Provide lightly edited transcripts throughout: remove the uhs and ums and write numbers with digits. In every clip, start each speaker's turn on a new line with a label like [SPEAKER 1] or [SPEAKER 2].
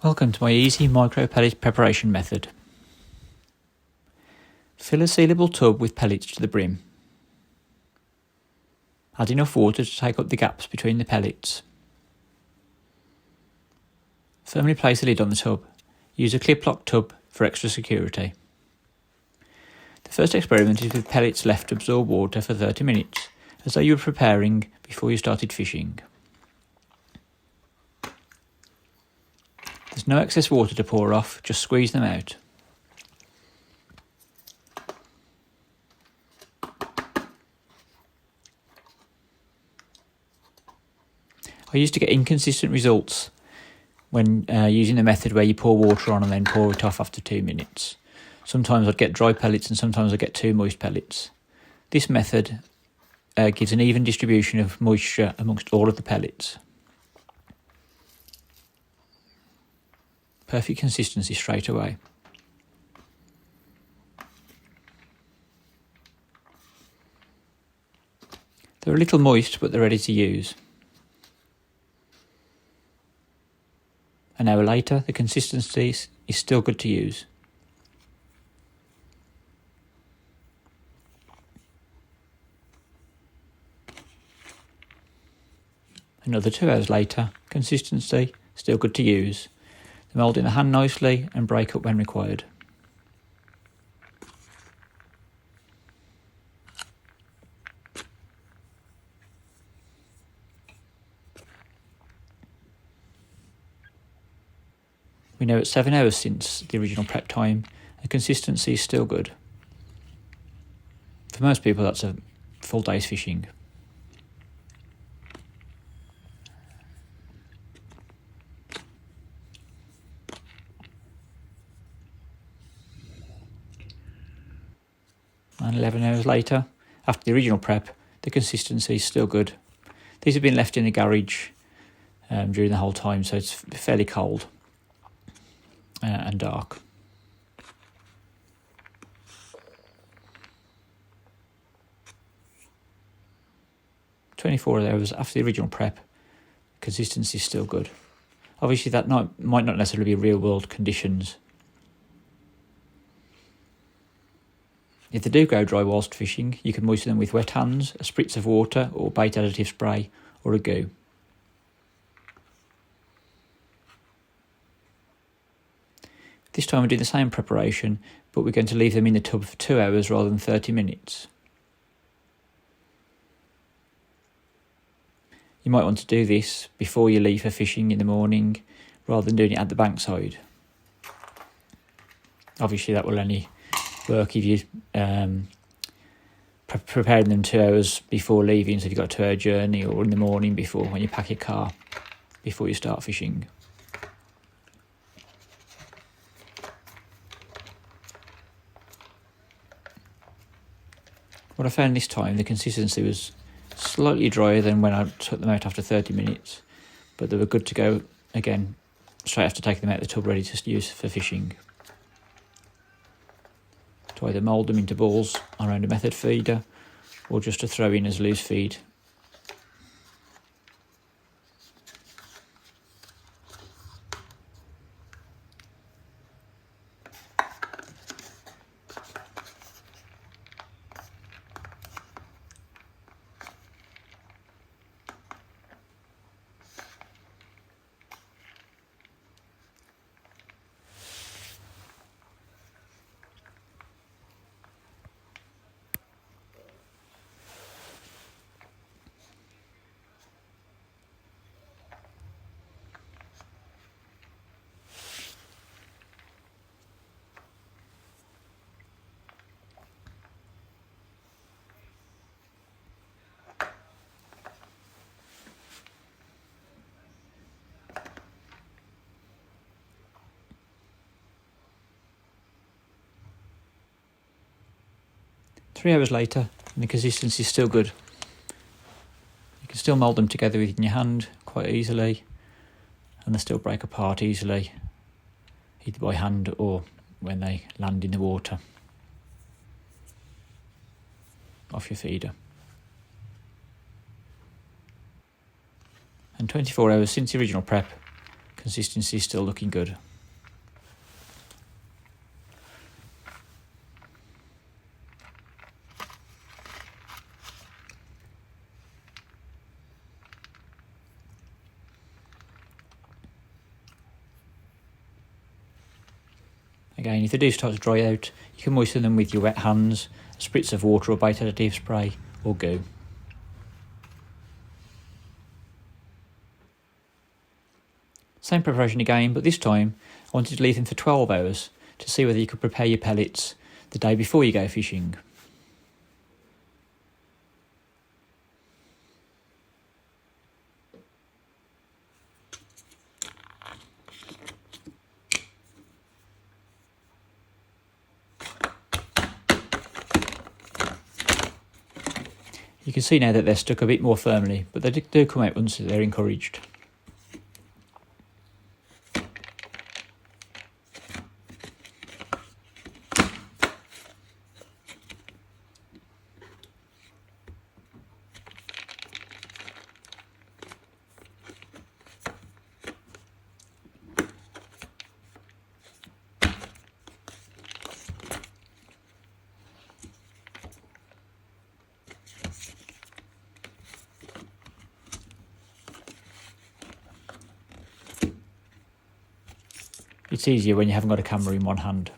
[SPEAKER 1] Welcome to my easy micro pellet preparation method. Fill a sealable tub with pellets to the brim. Add enough water to take up the gaps between the pellets. Firmly place the lid on the tub. Use a clip-lock tub for extra security. The first experiment is with pellets left to absorb water for 30 minutes, as though you were preparing before you started fishing. There's no excess water to pour off, just squeeze them out. I used to get inconsistent results when using the method where you pour water on and then pour it off after 2 minutes. Sometimes I'd get dry pellets and sometimes I'd get too moist pellets. This method gives an even distribution of moisture amongst all of the pellets. Perfect consistency straight away. They're a little moist, but they're ready to use. An hour later, the consistency is still good to use. Another 2 hours later, consistency still good to use. They mould in the hand nicely and break up when required. We know it's 7 hours since the original prep time, and consistency is still good. For most people, that's a full day's fishing. And 11 hours later, after the original prep, the consistency is still good. These have been left in the garage during the whole time, so it's fairly cold and dark. "24 hours after the original prep, consistency is still good. Obviously that might not necessarily be real world conditions. If they do go dry whilst fishing, you can moisten them with wet hands, a spritz of water or bait additive spray, or a goo. This time we're doing the same preparation, but we're going to leave them in the tub for 2 hours rather than 30 minutes. You might want to do this before you leave for fishing in the morning, rather than doing it at the bankside. Obviously that will only work if you preparing them 2 hours before leaving, so if you've got a 2 hour journey, or in the morning before, when you pack your car before you start fishing. What I found this time, the consistency was slightly drier than when I took them out after 30 minutes, but they were good to go again straight after taking them out of the tub, ready to use for fishing. To either mould them into balls around a method feeder, or just to throw in as loose feed. "3 hours later, and the consistency is still good. You can still mould them together within your hand quite easily, and they still break apart easily, either by hand or when they land in the water off your feeder. And 24 hours since the original prep, Consistency is still looking good. Again, if they do start to dry out, you can moisten them with your wet hands, a spritz of water or bait additive spray, or goo. Same preparation again, but this time I wanted to leave them for 12 hours to see whether you could prepare your pellets the day before you go fishing. You can see now that they're stuck a bit more firmly, but they do come out once they're encouraged. It's easier when you haven't got a camera in one hand.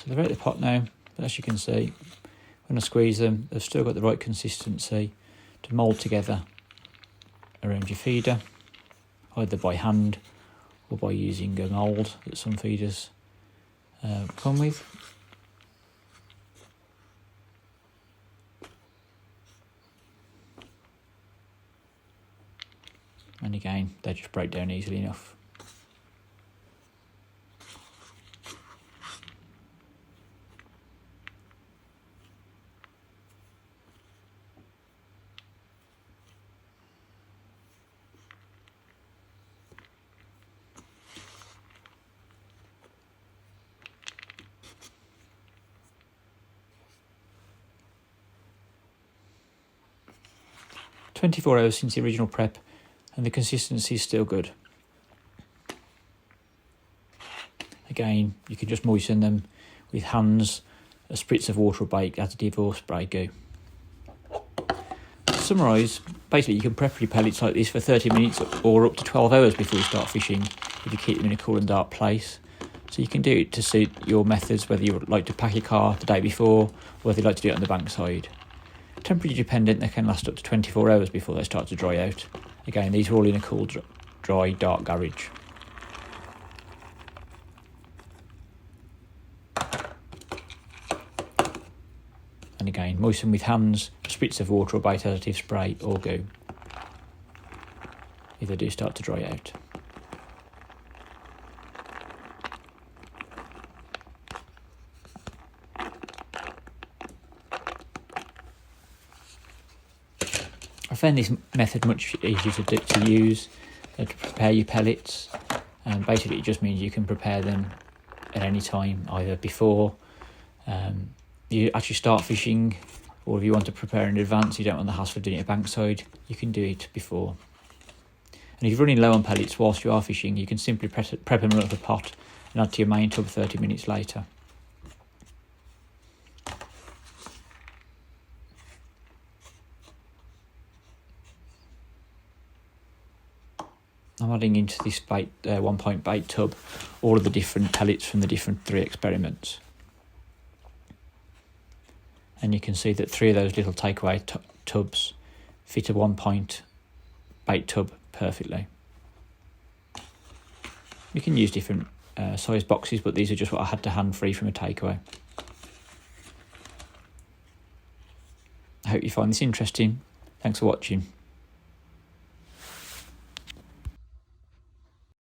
[SPEAKER 1] So they're out of the pot now, but as you can see, when I squeeze them, they've still got the right consistency to mould together around your feeder, either by hand or by using a mould that some feeders come with. And again, they just break down easily enough. "24 hours since the original prep, and the consistency is still good." Again, you can just moisten them with hands, a spritz of water or bait additive or spray goo. To summarise, basically you can prep your pellets like this for 30 minutes or up to 12 hours before you start fishing if you keep them in a cool and dark place. So you can do it to suit your methods, whether you like to pack your car the day before or whether you like to do it on the bankside. Temperature dependent, they can last up to 24 hours before they start to dry out. Again, these are all in a cool, dry, dark garage. And again, moisten with hands, a spritz of water or bait additive spray or goo if they do start to dry out. I found this method much easier to use to prepare your pellets, and basically it just means you can prepare them at any time, either before you actually start fishing, or if you want to prepare in advance, you don't want the hassle of doing it at bankside, you can do it before. And if you're running low on pellets whilst you are fishing, you can simply prep them in a pot and add to your main tub 30 minutes later. I'm adding into this 1 point bait tub all of the different pellets from the different 3 experiments. And you can see that 3 of those little takeaway tubs fit a 1 point bait tub perfectly. You can use different size boxes, but these are just what I had to hand free from a takeaway. I hope you find this interesting. Thanks for watching.